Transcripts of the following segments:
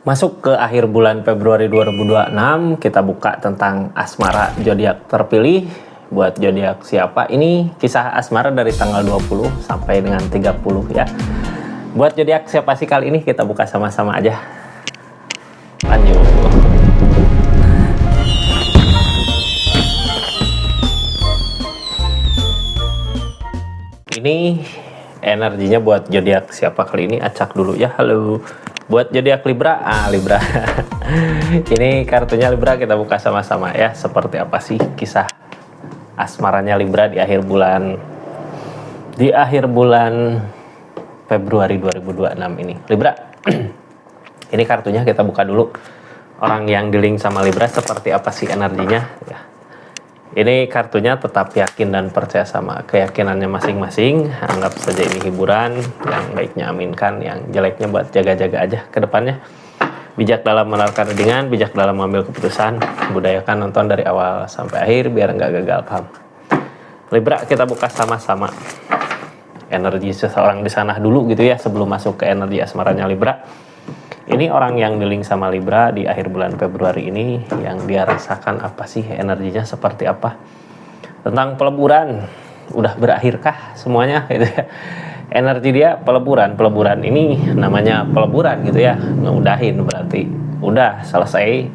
Masuk ke akhir bulan Februari 2026, kita buka tentang asmara zodiak terpilih. Buat zodiak siapa? Ini kisah asmara dari tanggal 20 sampai dengan 30 ya. Buat zodiak siapa sih kali ini? Kita buka sama-sama aja. Lanjut. Ini energinya buat zodiak siapa kali ini? Acak dulu ya. Halo. Buat zodiak Libra, Libra. Ini kartunya Libra, kita buka sama-sama ya. Seperti apa sih kisah asmaranya Libra di akhir bulan Februari 2026 ini. Libra. Ini kartunya kita buka dulu. Orang yang di-link sama Libra seperti apa sih energinya ya. Ini kartunya tetap yakin dan percaya sama keyakinannya masing-masing. Anggap saja ini hiburan, yang baiknya aminkan, yang jeleknya buat jaga-jaga aja ke depannya. Bijak dalam menawarkan readingan, bijak dalam mengambil keputusan. Budayakan nonton dari awal sampai akhir biar nggak gagal paham. Libra, kita buka sama-sama energi seseorang di sana dulu gitu ya, sebelum masuk ke energi asmaranya Libra. Ini orang yang di-link sama Libra di akhir bulan Februari ini, yang dia rasakan apa sih energinya, seperti apa. Tentang peleburan, udah berakhirkah semuanya gitu ya. Energi dia peleburan ini namanya peleburan gitu ya, ngeudahin berarti udah selesai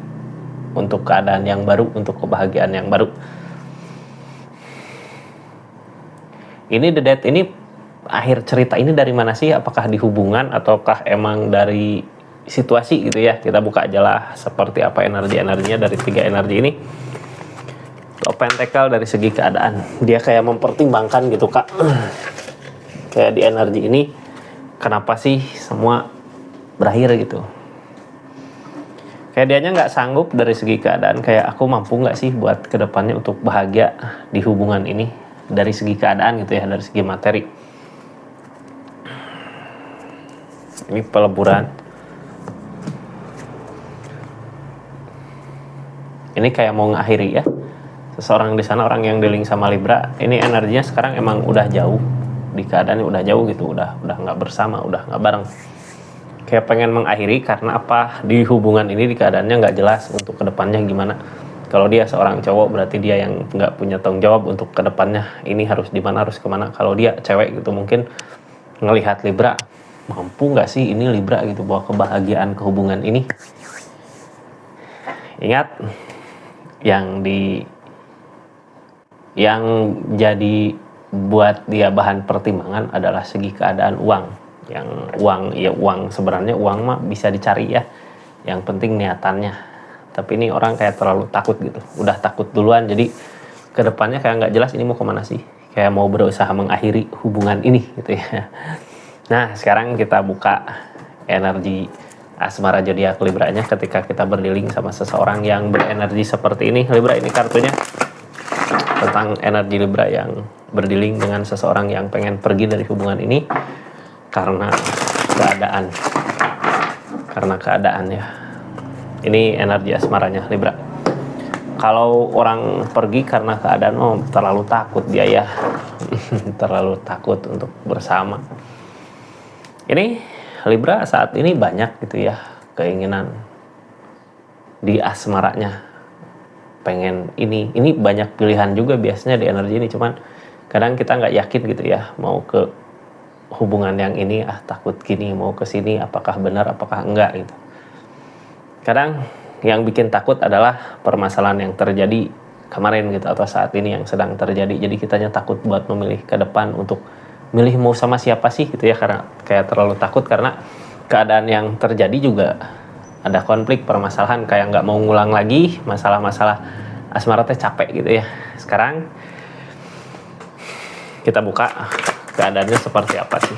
untuk keadaan yang baru, untuk kebahagiaan yang baru. Ini The Death ini akhir cerita ini dari mana sih? Apakah di hubungan ataukah emang dari situasi gitu ya? Kita buka aja lah seperti apa energinya dari tiga energi ini. Pentacle dari segi keadaan, dia kayak mempertimbangkan gitu kak. Kayak di energi ini, kenapa sih semua berakhir gitu? Kayak dianya nggak sanggup dari segi keadaan, kayak aku mampu nggak sih buat kedepannya untuk bahagia di hubungan ini dari segi keadaan gitu ya, dari segi materi. Ini peleburan. Ini kayak mau ngakhiri ya. Seseorang di sana, orang yang di-link sama Libra, ini energinya sekarang emang udah jauh, di keadaannya udah jauh gitu, udah nggak bersama, udah nggak bareng. Kayak pengen mengakhiri karena apa? Di hubungan ini di keadaannya nggak jelas untuk kedepannya gimana. Kalau dia seorang cowok berarti dia yang nggak punya tanggung jawab untuk kedepannya. Ini harus di mana, harus kemana. Kalau dia cewek gitu mungkin ngelihat Libra, mampu nggak sih ini Libra gitu bawa kebahagiaan ke hubungan ini. Ingat, yang jadi buat dia bahan pertimbangan adalah segi keadaan uang. Yang uang sebenarnya uang mah bisa dicari ya, yang penting niatannya. Tapi ini orang kayak terlalu takut gitu, udah takut duluan, jadi kedepannya kayak nggak jelas ini mau kemana sih, kayak mau berusaha mengakhiri hubungan ini gitu ya. Nah sekarang kita buka energi asmara zodiak Libra-nya ketika kita berdiling sama seseorang yang berenergi seperti ini. Libra, ini kartunya tentang energi Libra yang berdiling dengan seseorang yang pengen pergi dari hubungan ini karena keadaan ya. Ini energi asmaranya Libra. Kalau orang pergi karena keadaan, terlalu takut dia ya. Terlalu takut untuk bersama. Ini Libra saat ini banyak gitu ya keinginan di asmaranya, pengen ini banyak pilihan juga biasanya di energi ini, cuman kadang kita nggak yakin gitu ya mau ke hubungan yang ini, takut gini, mau ke sini apakah benar apakah enggak gitu. Kadang yang bikin takut adalah permasalahan yang terjadi kemarin gitu atau saat ini yang sedang terjadi, jadi kitanya takut buat memilih ke depan untuk milih mau sama siapa sih gitu ya, karena kayak terlalu takut karena keadaan yang terjadi juga ada konflik, permasalahan, kayak nggak mau ngulang lagi masalah-masalah asmara teh, capek gitu ya. Sekarang kita buka keadaannya seperti apa sih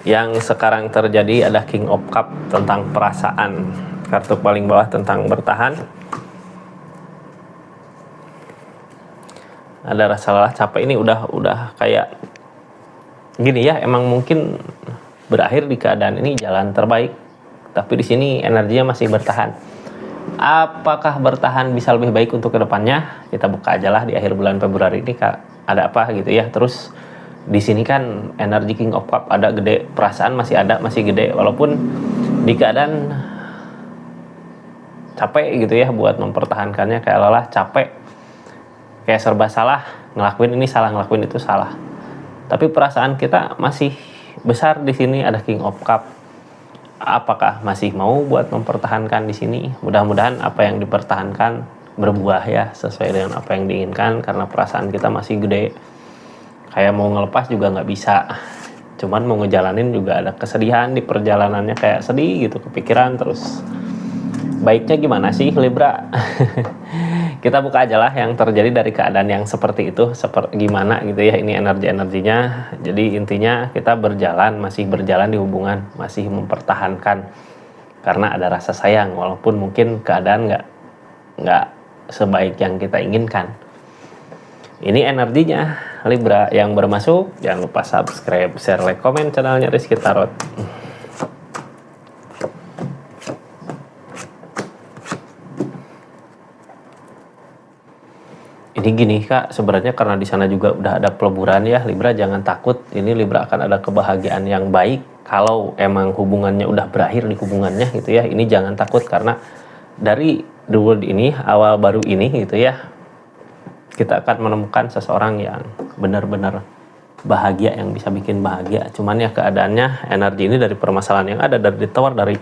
yang sekarang terjadi. Ada King of Cup tentang perasaan, kartu paling bawah tentang bertahan. Ada rasa lelah, capek, ini udah kayak gini ya, emang mungkin berakhir di keadaan ini jalan terbaik, tapi di sini energinya masih bertahan. Apakah bertahan bisa lebih baik untuk kedepannya? Kita buka aja lah di akhir bulan Februari ini ada apa gitu ya. Terus di sini kan energi King of Cup ada gede, perasaan masih ada, masih gede, walaupun di keadaan capek gitu ya buat mempertahankannya, kayak lelah, capek, kayak serba salah, ngelakuin ini salah, ngelakuin itu salah. Tapi perasaan kita masih besar di sini, ada King of Cup. Apakah masih mau buat mempertahankan di sini? Mudah-mudahan apa yang dipertahankan berbuah ya, sesuai dengan apa yang diinginkan, karena perasaan kita masih gede. Kayak mau ngelepas juga nggak bisa. Cuman mau ngejalanin juga ada kesedihan di perjalanannya, kayak sedih gitu, kepikiran terus. Baiknya gimana sih Libra? Kita buka aja lah yang terjadi dari keadaan yang seperti itu, seperti gimana gitu ya, ini energi-energinya. Jadi intinya kita berjalan, masih berjalan di hubungan, masih mempertahankan karena ada rasa sayang, walaupun mungkin keadaan nggak sebaik yang kita inginkan. Ini energinya Libra yang bermasuk. Jangan lupa subscribe, share, like, komen channelnya Rizky Tarot. Ini gini Kak, sebenarnya karena di sana juga udah ada peleburan ya, Libra jangan takut. Ini Libra akan ada kebahagiaan yang baik kalau emang hubungannya udah berakhir di hubungannya gitu ya. Ini jangan takut karena dari the world ini, awal baru ini gitu ya, kita akan menemukan seseorang yang benar-benar bahagia, yang bisa bikin bahagia. Cuman ya keadaannya, energi ini dari permasalahan yang ada, dari Tower, dari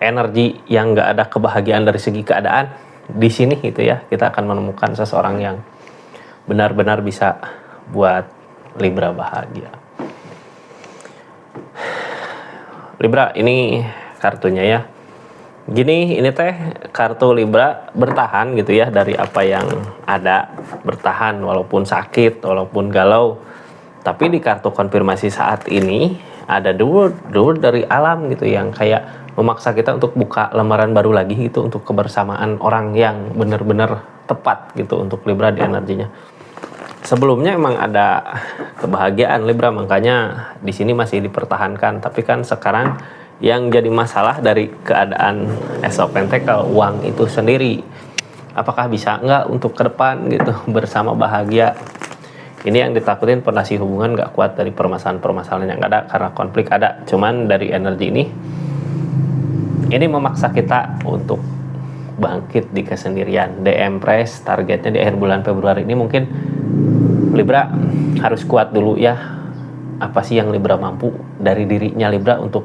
energi yang nggak ada kebahagiaan dari segi keadaan di sini gitu ya, kita akan menemukan seseorang yang benar-benar bisa buat Libra bahagia. Libra, ini kartunya ya. Gini, ini teh kartu Libra bertahan gitu ya dari apa yang ada, bertahan walaupun sakit, walaupun galau. Tapi di kartu konfirmasi saat ini ada the word dari alam gitu, yang kayak memaksa kita untuk buka lembaran baru lagi gitu, untuk kebersamaan orang yang benar-benar tepat gitu untuk Libra di energinya. Sebelumnya emang ada kebahagiaan Libra, makanya di sini masih dipertahankan. Tapi kan sekarang yang jadi masalah dari keadaan Ace of Pentacle, uang itu sendiri. Apakah bisa nggak untuk ke depan gitu bersama bahagia? Ini yang ditakutin, pondasi hubungan nggak kuat dari permasalahan-permasalahan yang ada karena konflik ada. Cuman dari energi ini memaksa kita untuk bangkit di kesendirian. The Empress targetnya di akhir bulan Februari ini, mungkin Libra harus kuat dulu ya. Apa sih yang Libra mampu dari dirinya Libra untuk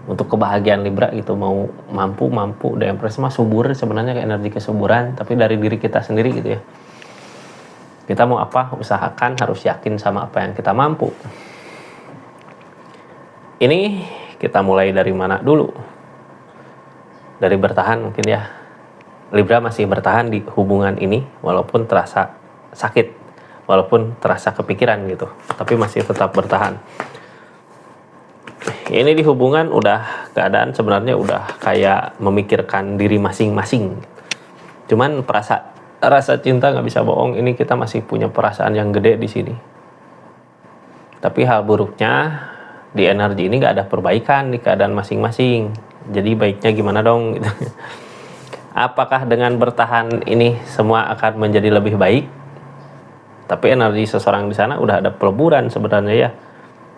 kebahagiaan Libra gitu, mau mampu. The Empress mah subur sebenarnya, kayak energi kesuburan, tapi dari diri kita sendiri gitu ya. Kita mau apa, usahakan, harus yakin sama apa yang kita mampu. Ini kita mulai dari mana dulu? Dari bertahan mungkin ya. Libra masih bertahan di hubungan ini walaupun terasa sakit, walaupun terasa kepikiran gitu, tapi masih tetap bertahan. Ini di hubungan udah keadaan sebenarnya udah kayak memikirkan diri masing-masing. Cuman rasa cinta nggak bisa bohong, ini kita masih punya perasaan yang gede di sini. Tapi hal buruknya di energi ini nggak ada perbaikan di keadaan masing-masing. Jadi baiknya gimana dong gitu. Apakah dengan bertahan ini semua akan menjadi lebih baik? Tapi energi seseorang di sana udah ada peleburan sebenarnya ya.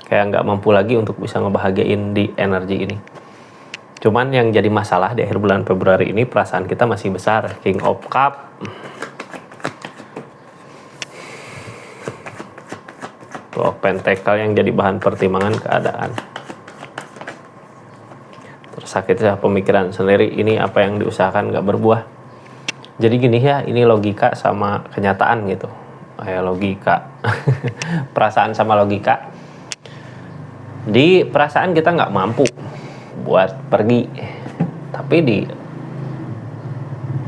Kayak nggak mampu lagi untuk bisa ngebahagiain di energi ini. Cuman yang jadi masalah di akhir bulan Februari ini, perasaan kita masih besar. King of Cup. Two of Pentacle yang jadi bahan pertimbangan keadaan. Tersakitnya pemikiran sendiri, ini apa yang diusahakan nggak berbuah. Jadi gini ya, ini logika sama kenyataan gitu. Kayak logika. Perasaan sama logika. Di perasaan kita nggak mampu buat pergi, tapi di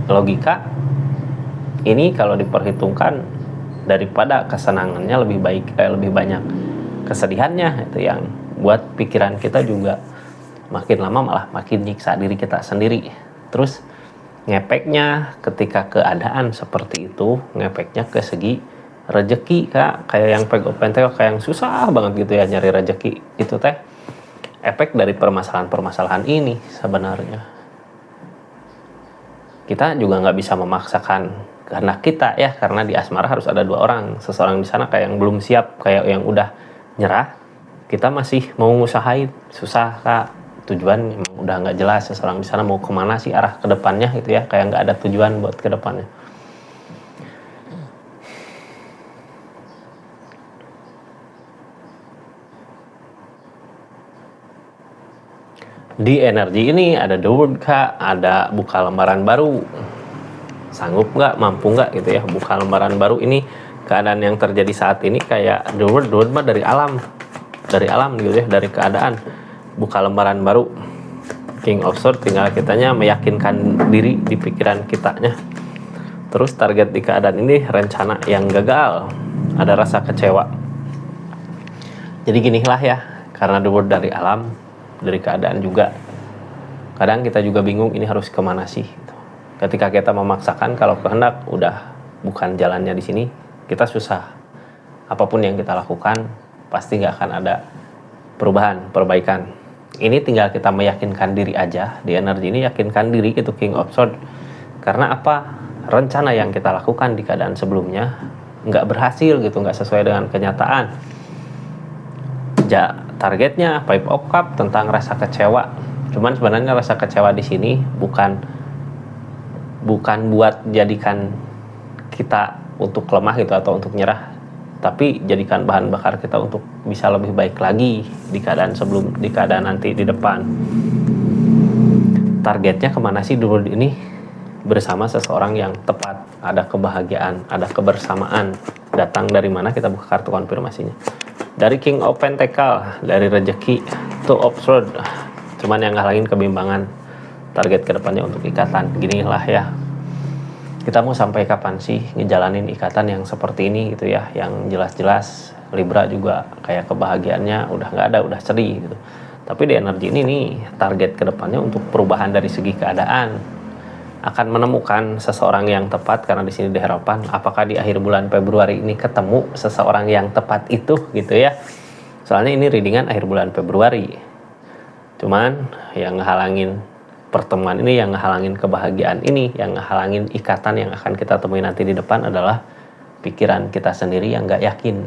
logika ini kalau diperhitungkan, daripada kesenangannya lebih banyak kesedihannya, itu yang buat pikiran kita juga makin lama malah makin nyiksa diri kita sendiri. Terus ngepeknya ketika keadaan seperti itu, ngepeknya ke segi rezeki Kak, kayak yang Page of Pentacle, kayak yang susah banget gitu ya nyari rezeki. Itu teh efek dari permasalahan-permasalahan ini sebenarnya. Kita juga nggak bisa memaksakan, karena di asmara harus ada dua orang. Seseorang di sana kayak yang belum siap, kayak yang udah nyerah, kita masih mau ngusahain, susah kak. Tujuan emang udah nggak jelas seseorang di sana mau kemana sih arah kedepannya gitu ya, kayak nggak ada tujuan buat kedepannya. Di energi ini ada The World kak, ada buka lembaran baru. Sanggup nggak, mampu nggak gitu ya buka lembaran baru. Ini keadaan yang terjadi saat ini kayak The World mah dari alam gitu ya, dari keadaan. Buka lembaran baru. King of Swords tinggal kitanya meyakinkan diri di pikiran kitanya. Terus target di keadaan ini rencana yang gagal, ada rasa kecewa. Jadi ginilah ya, karena The World dari alam, dari keadaan juga. Kadang kita juga bingung ini harus kemana sih. Ketika kita memaksakan kalau kehendak udah bukan jalannya di sini, kita susah. Apapun yang kita lakukan pasti nggak akan ada perubahan, perbaikan. Ini tinggal kita meyakinkan diri aja. Di energi ini yakinkan diri itu King of Swords. Karena apa? Rencana yang kita lakukan di keadaan sebelumnya nggak berhasil gitu, nggak sesuai dengan kenyataan. Targetnya Five of Cups tentang rasa kecewa. Cuman sebenarnya rasa kecewa di sini bukan buat jadikan kita untuk lemah gitu atau untuk nyerah, tapi jadikan bahan bakar kita untuk bisa lebih baik lagi di keadaan di keadaan nanti di depan. Targetnya kemana sih dulu ini? Bersama seseorang yang tepat, ada kebahagiaan, ada kebersamaan. Datang dari mana? Kita buka kartu konfirmasinya. Dari King of Pentacle, dari rezeki, Two of Swords. Cuman yang ngalangin kebimbangan. Target kedepannya untuk ikatan. Ginilah ya. Kita mau sampai kapan sih ngejalanin ikatan yang seperti ini gitu ya, yang jelas-jelas Libra juga kayak kebahagiaannya udah nggak ada, udah sedih gitu. Tapi di energi ini nih target kedepannya untuk perubahan dari segi keadaan, akan menemukan seseorang yang tepat. Karena di sini diharapan apakah di akhir bulan Februari ini ketemu seseorang yang tepat itu gitu ya. Soalnya ini readingan akhir bulan Februari. Cuman yang ngehalangin pertemuan ini, yang ngehalangin kebahagiaan ini, yang ngehalangin ikatan yang akan kita temui nanti di depan adalah pikiran kita sendiri yang nggak yakin.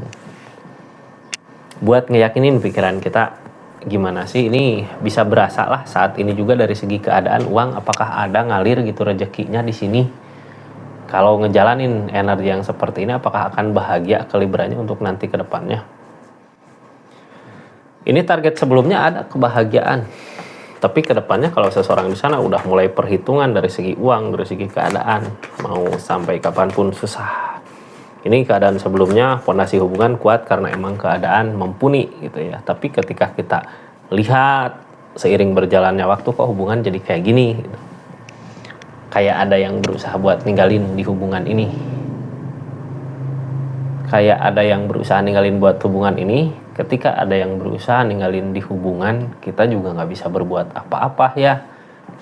Buat ngeyakinin pikiran kita, gimana sih ini bisa berasa lah saat ini juga dari segi keadaan uang, apakah ada ngalir gitu rezekinya di sini. Kalau ngejalanin energi yang seperti ini, apakah akan bahagia ke Libranya untuk nanti ke depannya. Ini target sebelumnya ada kebahagiaan. Tapi kedepannya kalau seseorang di sana udah mulai perhitungan dari segi uang, dari segi keadaan, mau sampai kapanpun susah. Ini keadaan sebelumnya fondasi hubungan kuat karena emang keadaan mumpuni gitu ya. Tapi ketika kita lihat seiring berjalannya waktu kok hubungan jadi kayak gini gitu. Kayak ada yang berusaha buat ninggalin di hubungan ini. Kayak ada yang berusaha ninggalin buat hubungan ini. Ketika ada yang berusaha ninggalin di hubungan, kita juga nggak bisa berbuat apa-apa ya.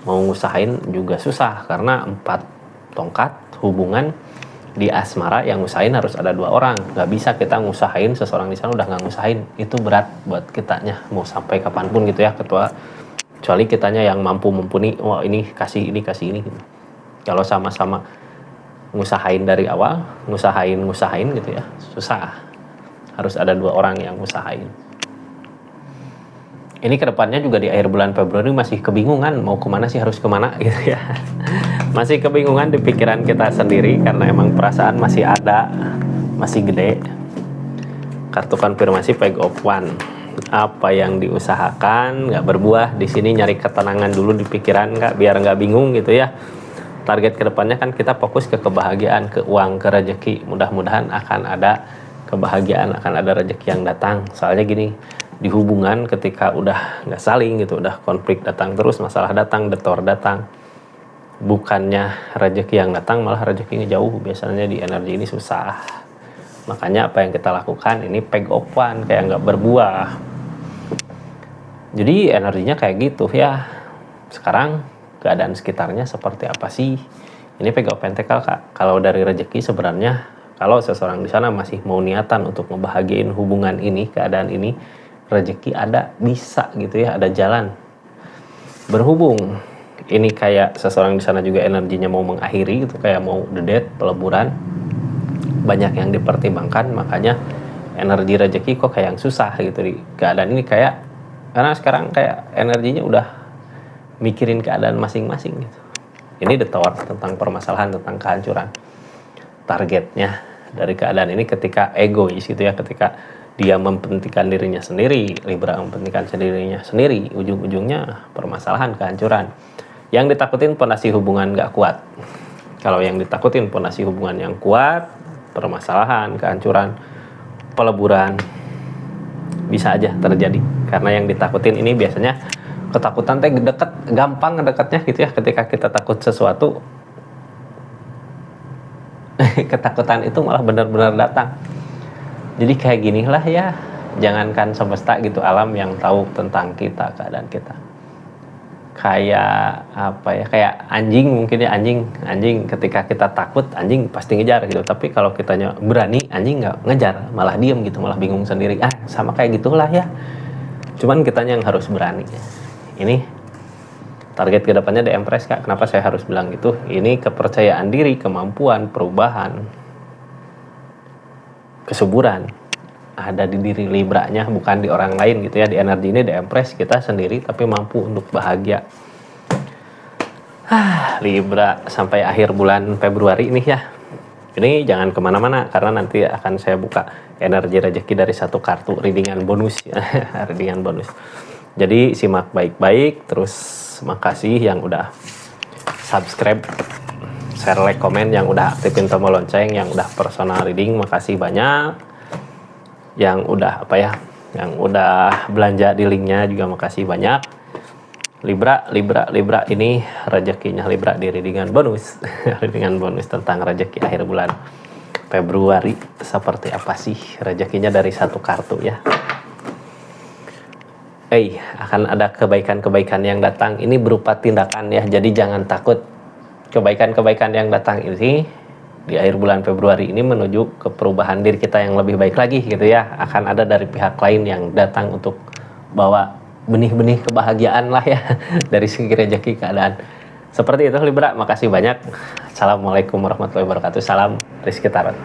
Mau ngusahain juga susah karena 4 tongkat hubungan di asmara yang ngusahain harus ada 2 orang. Nggak bisa kita ngusahain seseorang di sana udah nggak ngusahain. Itu berat buat kitanya mau sampai kapanpun gitu ya kecuali kitanya yang mampu mumpuni. Wah ini kasih ini gitu. Kalau sama-sama ngusahain dari awal, ngusahain gitu ya susah. Harus ada 2 orang yang usahain. Ini kedepannya juga di akhir bulan Februari masih kebingungan mau kemana sih, harus kemana gitu ya. Masih kebingungan di pikiran kita sendiri karena emang perasaan masih ada, masih gede. Kartu konfirmasi Page of Wands. Apa yang diusahakan nggak berbuah. Di sini nyari ketenangan dulu di pikiran nggak, biar nggak bingung gitu ya. Target kedepannya kan kita fokus ke kebahagiaan, ke uang, ke rezeki. Mudah-mudahan akan ada kebahagiaan, akan ada rezeki yang datang. Soalnya gini, di hubungan ketika udah nggak saling gitu, udah konflik datang terus, masalah datang, detor datang, bukannya rezeki yang datang malah rezekinya jauh. Biasanya di energi ini susah. Makanya apa yang kita lakukan ini Page of Wands, kayak nggak berbuah. Jadi energinya kayak gitu ya. Sekarang keadaan sekitarnya seperti apa sih? Ini Page of Pentacle kak. Kalau dari rezeki sebenarnya, kalau seseorang di sana masih mau niatan untuk ngebahagiain hubungan ini, keadaan ini, rezeki ada, bisa gitu ya, ada jalan. Berhubung ini kayak seseorang di sana juga energinya mau mengakhiri gitu, kayak mau dedet, peleburan, banyak yang dipertimbangkan, makanya energi rezeki kok kayak yang susah gitu di keadaan ini, kayak karena sekarang kayak energinya udah mikirin keadaan masing-masing gitu. Ini The Tower tentang permasalahan, tentang kehancuran. Targetnya dari keadaan ini ketika egois gitu ya, ketika dia mempentingkan dirinya sendiri, Libra mempentingkan dirinya sendiri, ujung-ujungnya permasalahan, kehancuran. Yang ditakutin pondasi hubungan gak kuat. Kalau yang ditakutin pondasi hubungan yang kuat, permasalahan, kehancuran, peleburan, bisa aja terjadi. Karena yang ditakutin ini biasanya ketakutan teh deket, gampang ngedekatnya gitu ya. Ketika kita takut sesuatu, ketakutan itu malah benar-benar datang. Jadi kayak ginilah ya, jangankan semesta gitu, alam yang tahu tentang kita, keadaan kita. Kayak apa ya, kayak anjing mungkin ya, anjing ketika kita takut, anjing pasti ngejar gitu. Tapi kalau kitanya berani, anjing nggak ngejar, malah diem gitu, malah bingung sendiri. Sama kayak gitulah ya. Cuman kitanya yang harus berani. Ini target kedepannya The Empress, Kak. Kenapa saya harus bilang gitu? Ini kepercayaan diri, kemampuan, perubahan, kesuburan ada di diri Libranya, bukan di orang lain gitu ya. Di energi ini The Empress kita sendiri, tapi mampu untuk bahagia. Libra sampai akhir bulan Februari ini ya. Ini jangan kemana-mana karena nanti akan saya buka energi rezeki dari satu kartu readingan bonus ya. Readingan bonus. Jadi simak baik-baik, terus makasih yang udah subscribe, share, like, komen, yang udah aktifin tombol lonceng, yang udah personal reading, makasih banyak. Yang udah yang udah belanja di linknya juga makasih banyak. Libra ini rezekinya Libra di readingan bonus. Readingan bonus tentang rezeki akhir bulan Februari. Seperti apa sih rezekinya dari satu kartu ya. Akan ada kebaikan-kebaikan yang datang. Ini berupa tindakan ya, jadi jangan takut. Kebaikan-kebaikan yang datang ini di akhir bulan Februari ini menuju ke perubahan diri kita yang lebih baik lagi gitu ya. Akan ada dari pihak lain yang datang untuk bawa benih-benih kebahagiaan lah ya dari segi rezeki, keadaan. Seperti itu Libra, makasih banyak. Assalamualaikum warahmatullahi wabarakatuh. Salam Rizky Tarot.